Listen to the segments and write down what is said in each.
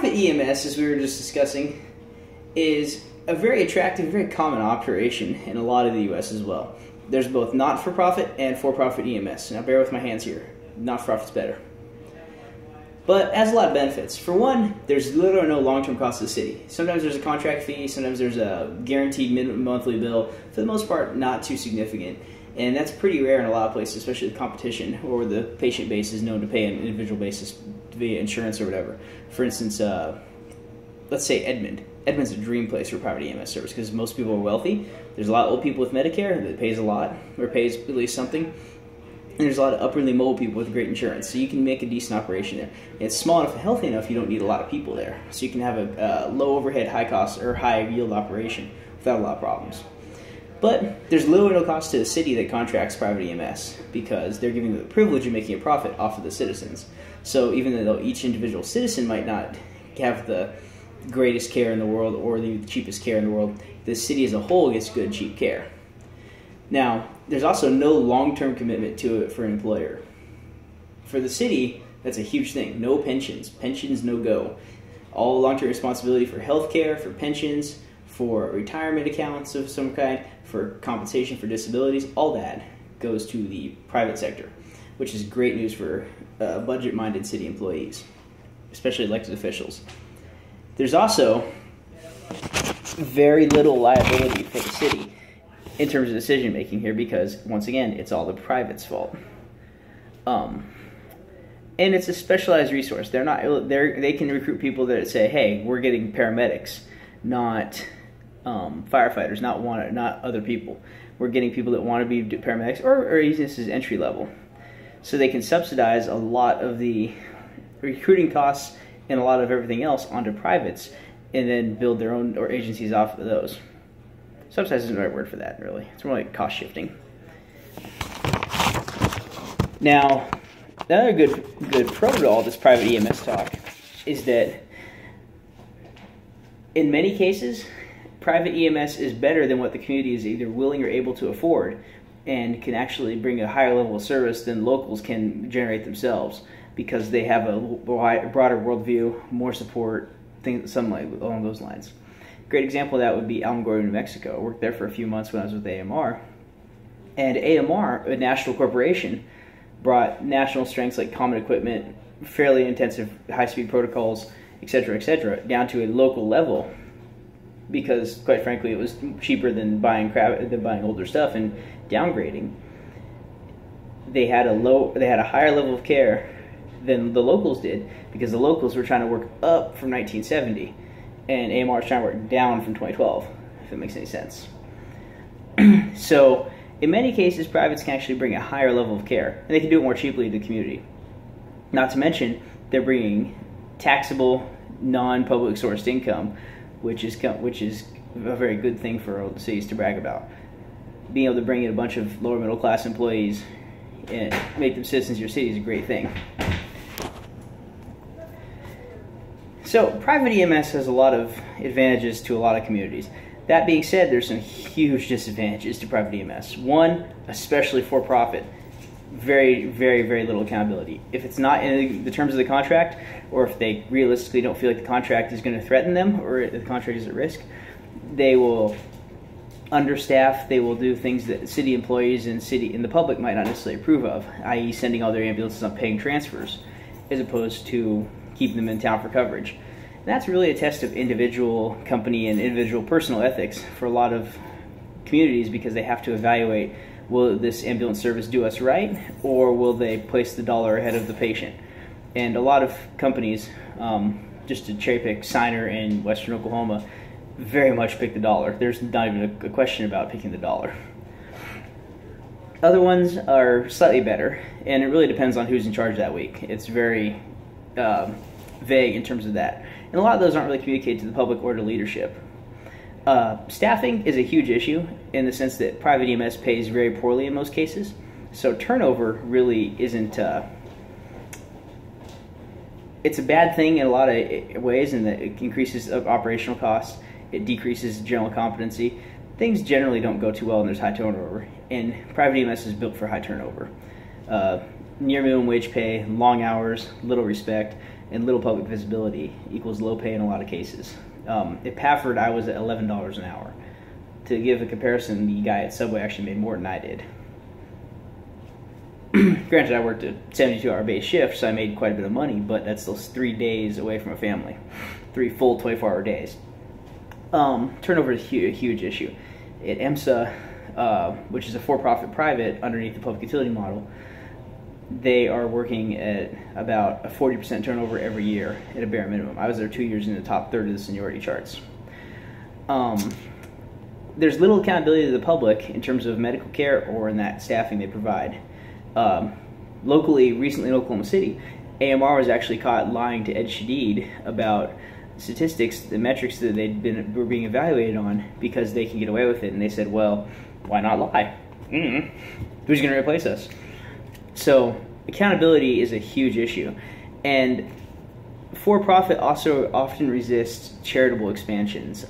private EMS, as we were just discussing, is a very attractive, very common operation in a lot of the U.S. as well. There's both not-for-profit and for-profit EMS. Now, bear with my hands here. Not-for-profit's better. But it has a lot of benefits. For one, there's little or no long-term cost to the city. Sometimes there's a contract fee, sometimes there's a guaranteed minimum monthly bill. For the most part, not too significant. And that's pretty rare in a lot of places, especially with competition, or the patient base is known to pay on an individual basis via insurance or whatever. For instance, let's say Edmond. Edmond's a dream place for private EMS service because most people are wealthy. There's a lot of old people with Medicare that pays a lot, or pays at least something. And there's a lot of upwardly mobile people with great insurance, so you can make a decent operation there. And it's small enough and healthy enough you don't need a lot of people there. So you can have a low overhead, high cost, or high yield operation without a lot of problems. But there's little or no cost to the city that contracts private EMS because they're giving the privilege of making a profit off of the citizens. So even though each individual citizen might not have the greatest care in the world or the cheapest care in the world, the city as a whole gets good, cheap care. Now, there's also no long-term commitment to it for an employer. For the city, that's a huge thing. No pensions. Pensions, no go. All long-term responsibility for health care, for pensions, for retirement accounts of some kind, for compensation for disabilities, all that goes to the private sector, which is great news for budget-minded city employees, especially elected officials. There's also very little liability for the city in terms of decision-making here because, once again, it's all the private's fault. And it's a specialized resource. They can recruit people that say, hey, we're getting paramedics, not firefighters, not other people. We're getting people that want to be paramedics, or even this is entry level. So they can subsidize a lot of the recruiting costs and a lot of everything else onto privates, and then build their own or agencies off of those. Subsidize isn't the right word for that, really. It's more like cost shifting. Now, another good pro to all this private EMS talk is that in many cases, private EMS is better than what the community is either willing or able to afford, and can actually bring a higher level of service than locals can generate themselves because they have a broader worldview, more support, something like along those lines. A great example of that would be Alamogordo, New Mexico. I worked there for a few months when I was with AMR. And AMR, a national corporation, brought national strengths like common equipment, fairly intensive high-speed protocols, etc., down to a local level because, quite frankly, it was cheaper than buying older stuff and downgrading. They had a higher level of care than the locals did because the locals were trying to work up from 1970 and AMR is trying to work down from 2012, if it makes any sense. So in many cases, privates can actually bring a higher level of care, and they can do it more cheaply to the community. Not to mention, they're bringing taxable, non-public sourced income, which is a very good thing for cities to brag about. Being able to bring in a bunch of lower middle class employees and make them citizens of your city is a great thing. So private EMS has a lot of advantages to a lot of communities. That being said, there's some huge disadvantages to private EMS. One, especially for profit, very, very, very little accountability. If it's not in the terms of the contract, or if they realistically don't feel like the contract is going to threaten them, or the contract is at risk, they will understaff. They will do things that city employees and the public might not necessarily approve of, i.e. sending all their ambulances on paying transfers, as opposed to keeping them in town for coverage. And that's really a test of individual company and individual personal ethics for a lot of communities because they have to evaluate, will this ambulance service do us right, or will they place the dollar ahead of the patient? And a lot of companies, just to cherry pick, Signer in Western Oklahoma, very much pick the dollar. There's not even a question about picking the dollar. Other ones are slightly better, and it really depends on who's in charge that week. It's very vague in terms of that. And a lot of those aren't really communicated to the public or to leadership. Staffing is a huge issue in the sense that private EMS pays very poorly in most cases. So turnover really isn't, it's a bad thing in a lot of ways in that it increases operational costs, it decreases general competency. Things generally don't go too well when there's high turnover, and private EMS is built for high turnover. near minimum wage pay, long hours, little respect, and little public visibility equals low pay in a lot of cases. At Pafford, I was at $11 an hour. To give a comparison, the guy at Subway actually made more than I did. Granted, I worked a 72-hour base shift, so I made quite a bit of money, but that's still 3 days away from a family. 3 full 24-hour days. Turnover is a huge issue. At EMSA, which is a for-profit private underneath the public utility model, they are working at about a 40% turnover every year at a bare minimum. I was there 2 years in the top third of the seniority charts. There's little accountability to the public in terms of medical care or in that staffing they provide. Locally, recently in Oklahoma City, AMR was actually caught lying to Ed Shadid about statistics, the metrics that were being evaluated on, because they can get away with it. And they said, well, why not lie? Who's going to replace us? So accountability is a huge issue. And for-profit also often resists charitable expansions.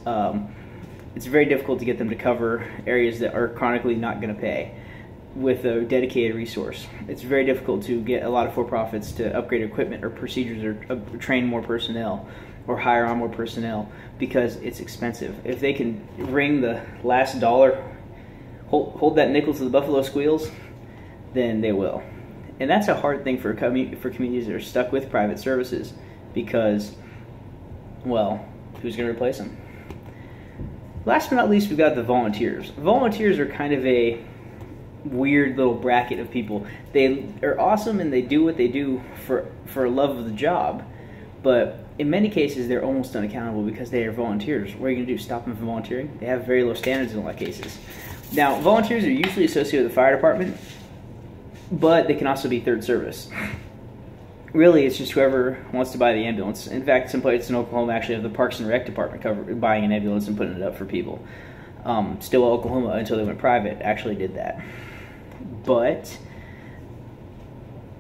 It's very difficult to get them to cover areas that are chronically not going to pay with a dedicated resource. It's very difficult to get a lot of for-profits to upgrade equipment or procedures or train more personnel or hire on more personnel because it's expensive. If they can wring the last dollar, hold that nickel to the buffalo squeals, then they will. And that's a hard thing for communities that are stuck with private services because, well, who's going to replace them? Last but not least, we've got the volunteers. Volunteers are kind of a weird little bracket of people. They are awesome and they do what they do for love of the job, but in many cases they're almost unaccountable because they are volunteers. What are you going to do, stop them from volunteering? They have very low standards in a lot of cases. Now, volunteers are usually associated with the fire department, but they can also be third service. Really, it's just whoever wants to buy the ambulance. In fact, some places in Oklahoma actually have the Parks and Rec department buying an ambulance and putting it up for people. Still, Oklahoma, until they went private, actually did that. But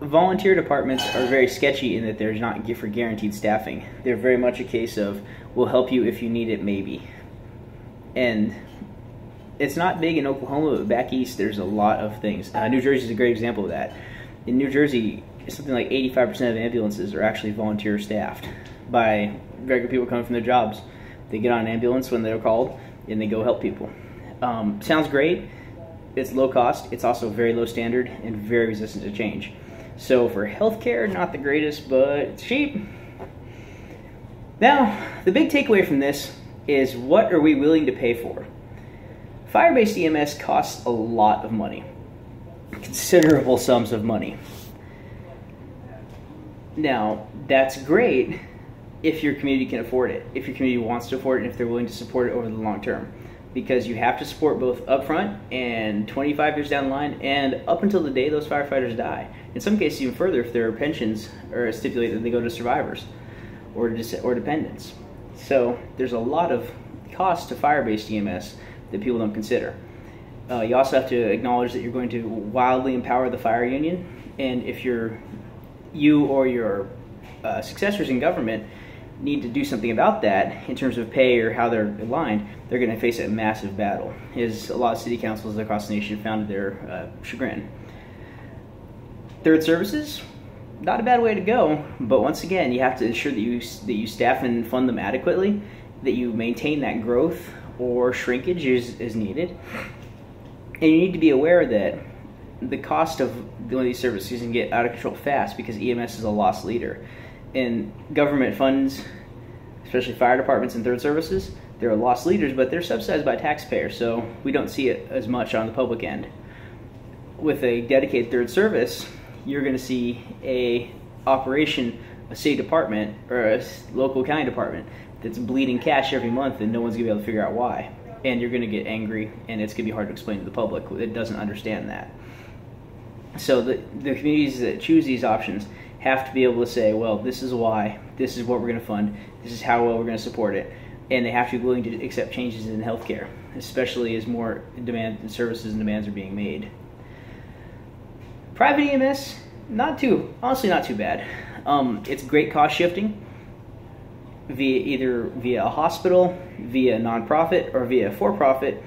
volunteer departments are very sketchy in that they're not for guaranteed staffing. They're very much a case of, we'll help you if you need it, maybe. And it's not big in Oklahoma, but back east there's a lot of things. New Jersey is a great example of that. In New Jersey, something like 85% of ambulances are actually volunteer staffed by regular people coming from their jobs. They get on an ambulance when they're called and they go help people. Sounds great. It's low cost. It's also very low standard and very resistant to change. So for healthcare, not the greatest, but it's cheap. Now, the big takeaway from this is, what are we willing to pay for? Fire-based EMS costs a lot of money, considerable sums of money. Now, that's great if your community can afford it, if your community wants to afford it, and if they're willing to support it over the long term. Because you have to support both upfront and 25 years down the line and up until the day those firefighters die. In some cases even further if their pensions are stipulated that they go to survivors or dependents. So there's a lot of cost to fire-based EMS that people don't consider. You also have to acknowledge that you're going to wildly empower the fire union, and if you or your successors in government need to do something about that in terms of pay or how they're aligned, they're going to face a massive battle, as a lot of city councils across the nation found to their chagrin. Third services, not a bad way to go, but once again, you have to ensure that you staff and fund them adequately, that you maintain that growth or shrinkage is needed, and you need to be aware that the cost of one of these services can get out of control fast because EMS is a loss leader. And government funds, especially fire departments and third services, they're loss leaders, but they're subsidized by taxpayers, so we don't see it as much on the public end. With a dedicated third service, you're going to see a city department or a local county department that's bleeding cash every month and no one's going to be able to figure out why. And you're going to get angry, and it's going to be hard to explain to the public that doesn't understand that. So the communities that choose these options have to be able to say, well, this is why, this is what we're going to fund, this is how well we're going to support it, and they have to be willing to accept changes in healthcare, especially as more demand and services and demands are being made. Private EMS, honestly not too bad. It's great cost shifting via a hospital, via a nonprofit, or via a for-profit.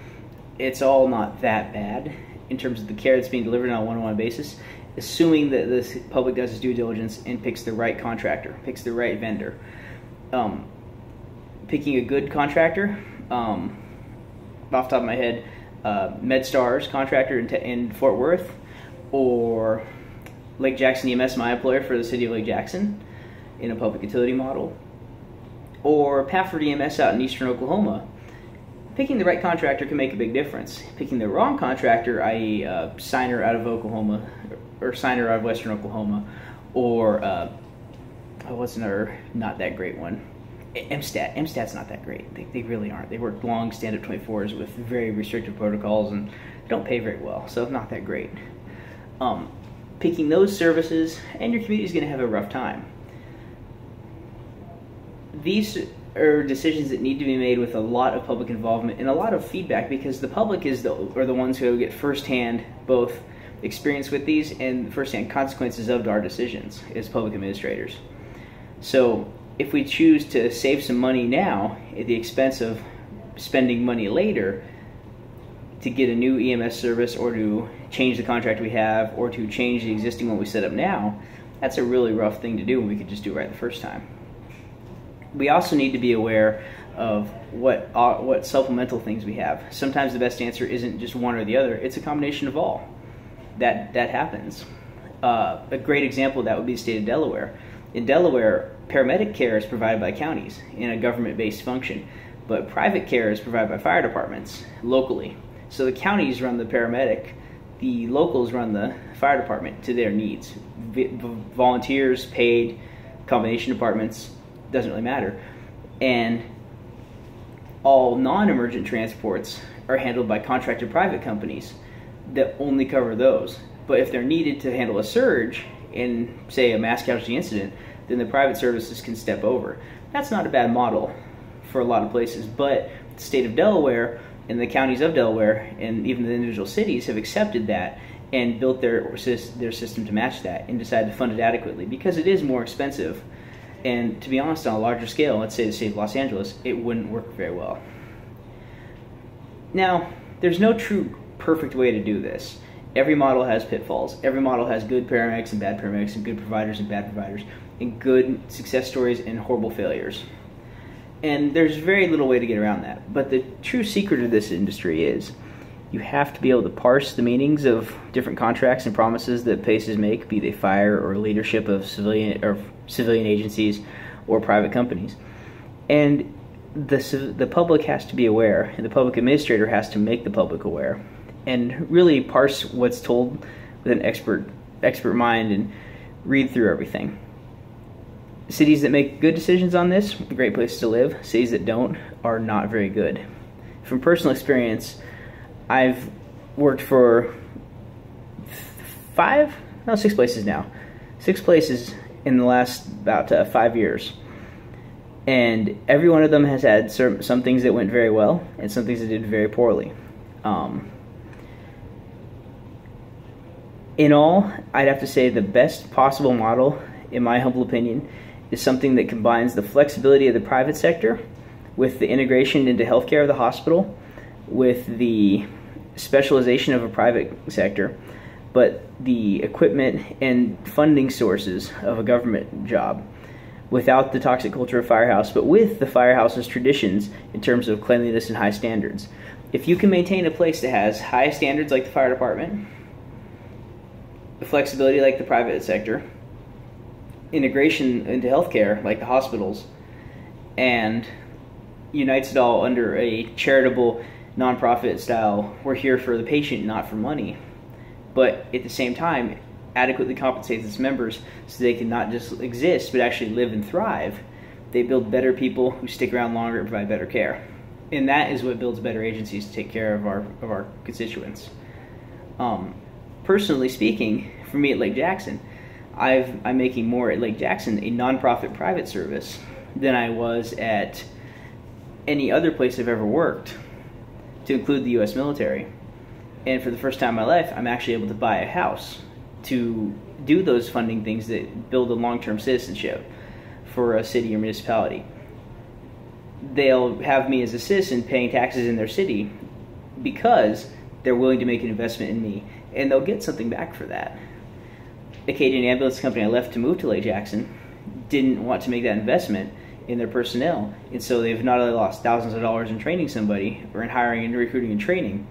It's all not that bad in terms of the care that's being delivered on a one-on-one basis. assuming that the public does its due diligence and picks the right contractor, picks the right vendor. Picking a good contractor, off the top of my head, MedStar's contractor in Fort Worth, or Lake Jackson EMS, my employer for the city of Lake Jackson, in a public utility model, or Pafford EMS out in eastern Oklahoma. Picking the right contractor can make a big difference. Picking the wrong contractor, i.e. Signer out of Oklahoma, or Signer out of western Oklahoma, or what's another not that great one? MSTAT. MSTAT's not that great. They really aren't. They work long stand-up 24s with very restrictive protocols and don't pay very well, so not that great. Picking those services, and your community is going to have a rough time. These are decisions that need to be made with a lot of public involvement and a lot of feedback, because the public are the ones who get firsthand both experience with these and firsthand consequences of our decisions as public administrators. So if we choose to save some money now at the expense of spending money later to get a new EMS service, or to change the contract we have, or to change the existing one we set up now, that's a really rough thing to do when we could just do it right the first time. We also need to be aware of what supplemental things we have. Sometimes the best answer isn't just one or the other, it's a combination of all. That happens. A great example of that would be the state of Delaware. In Delaware, paramedic care is provided by counties in a government-based function, but private care is provided by fire departments locally. So the counties run the paramedic, the locals run the fire department to their needs. Volunteers, paid, combination departments, doesn't really matter. And all non-emergent transports are handled by contracted private companies that only cover those. But if they're needed to handle a surge in, say, a mass casualty incident, then the private services can step over. That's not a bad model for a lot of places, but the state of Delaware and the counties of Delaware and even the individual cities have accepted that and built their system to match that and decided to fund it adequately, because it is more expensive. And to be honest, on a larger scale, let's say the state of Los Angeles, it wouldn't work very well. Now, there's no true perfect way to do this. Every model has pitfalls. Every model has good paramedics and bad paramedics, and good providers and bad providers, and good success stories and horrible failures. And there's very little way to get around that. But the true secret of this industry is you have to be able to parse the meanings of different contracts and promises that places make, be they fire or leadership of civilian agencies or private companies. And the public has to be aware, and the public administrator has to make the public aware, and really parse what's told with an expert mind and read through everything. Cities that make good decisions on this, a great place to live. Cities that don't are not very good. From personal experience, I've worked for 6 places now. 6 places in the last about 5 years. And every one of them has had some things that went very well and some things that did very poorly. In all, I'd have to say the best possible model, in my humble opinion, is something that combines the flexibility of the private sector with the integration into healthcare of the hospital, with the specialization of a private sector, but the equipment and funding sources of a government job, without the toxic culture of firehouse, but with the firehouse's traditions in terms of cleanliness and high standards. If you can maintain a place that has high standards like the fire department, the flexibility like the private sector, integration into healthcare like the hospitals, and unites it all under a charitable nonprofit style, we're here for the patient, not for money, but at the same time adequately compensates its members so they can not just exist but actually live and thrive, they build better people who stick around longer and provide better care. And that is what builds better agencies to take care of our constituents. Personally speaking, for me at Lake Jackson, I'm making more at Lake Jackson, a nonprofit private service, than I was at any other place I've ever worked, to include the U.S. military. And for the first time in my life, I'm actually able to buy a house to do those funding things that build a long-term citizenship for a city or municipality. They'll have me as a citizen paying taxes in their city because they're willing to make an investment in me, and they'll get something back for that. Acadian Ambulance Company I left to move to Lake Jackson didn't want to make that investment in their personnel, and so they've not only lost thousands of dollars in training somebody or in hiring and recruiting and training,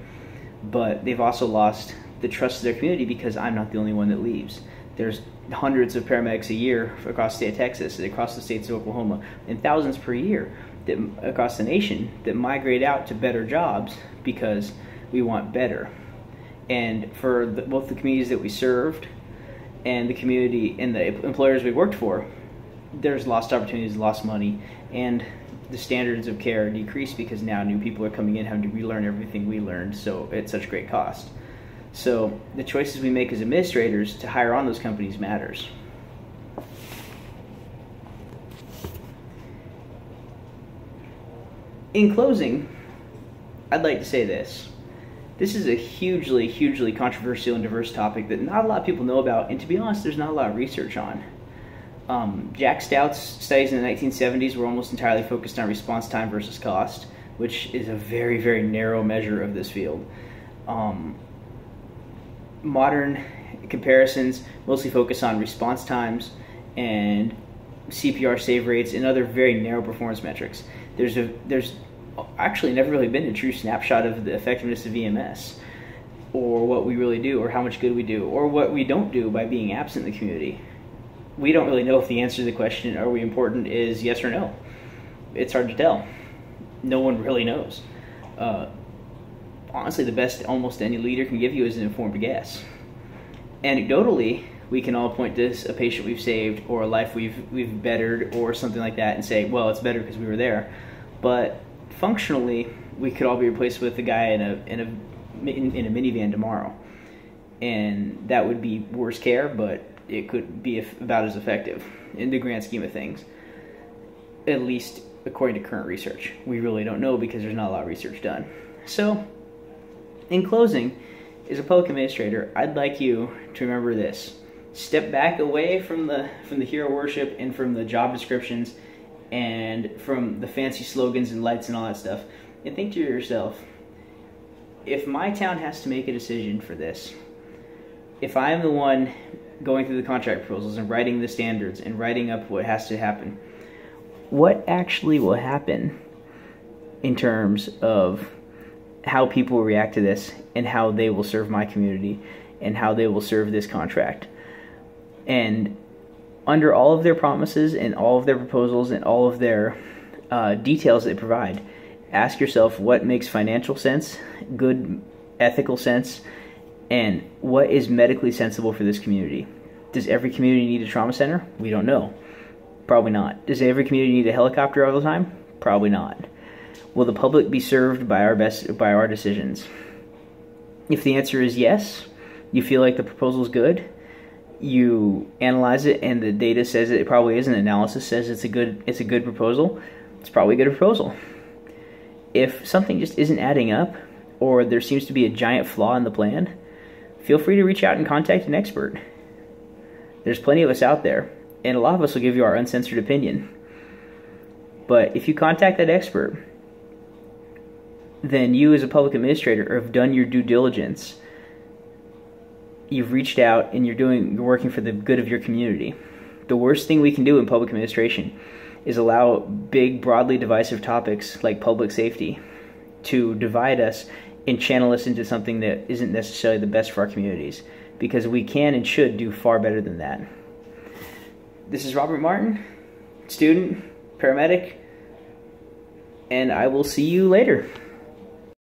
but they've also lost the trust of their community because I'm not the only one that leaves. There's hundreds of paramedics a year across the state of Texas, across the states of Oklahoma, and thousands per year that, across the nation, that migrate out to better jobs because we want better. And for both the communities that we served and the community and the employers we worked for, there's lost opportunities, lost money, and the standards of care decrease because now new people are coming in having to relearn everything we learned, so at such great cost. So the choices we make as administrators to hire on those companies matters. In closing, I'd like to say this. This is a hugely, hugely controversial and diverse topic that not a lot of people know about, and to be honest, there's not a lot of research on. Jack Stout's studies in the 1970s were almost entirely focused on response time versus cost, which is a very, very narrow measure of this field. Modern comparisons mostly focus on response times and CPR save rates and other very narrow performance metrics. There's actually never really been a true snapshot of the effectiveness of EMS, or what we really do, or how much good we do, or what we don't do by being absent in the community. We don't really know if the answer to the question, are we important, is yes or no. It's hard to tell. No one really knows. Honestly, the best almost any leader can give you is an informed guess. Anecdotally, we can all point to a patient we've saved or a life we've bettered or something like that and say, well, it's better because we were there. But functionally, we could all be replaced with a guy in a minivan tomorrow, and that would be worse care, but it could be about as effective in the grand scheme of things, at least according to current research. We really don't know because there's not a lot of research done. So, in closing, as a public administrator, I'd like you to remember this. Step back away from the hero worship and from the job descriptions and from the fancy slogans and lights and all that stuff, and think to yourself, if my town has to make a decision for this, if I am the one going through the contract proposals and writing the standards and writing up what has to happen, what actually will happen in terms of how people react to this and how they will serve my community and how they will serve this contract? And under all of their promises and all of their proposals and all of their details they provide, ask yourself what makes financial sense, good ethical sense, and what is medically sensible for this community. Does every community need a trauma center? We don't know. Probably not. Does every community need a helicopter all the time? Probably not. Will the public be served by our decisions? If the answer is yes, you feel like the proposal is good, you analyze it and the data says it probably is, and analysis says it's a good proposal, it's probably a good proposal. If something just isn't adding up, or there seems to be a giant flaw in the plan, feel free to reach out and contact an expert. There's plenty of us out there, and a lot of us will give you our uncensored opinion. But if you contact that expert, then you as a public administrator have done your due diligence. You've reached out and you're working for the good of your community. The worst thing we can do in public administration is allow big, broadly divisive topics like public safety to divide us and channel us into something that isn't necessarily the best for our communities, because we can and should do far better than that. This is Robert Martin, student, paramedic, and I will see you later.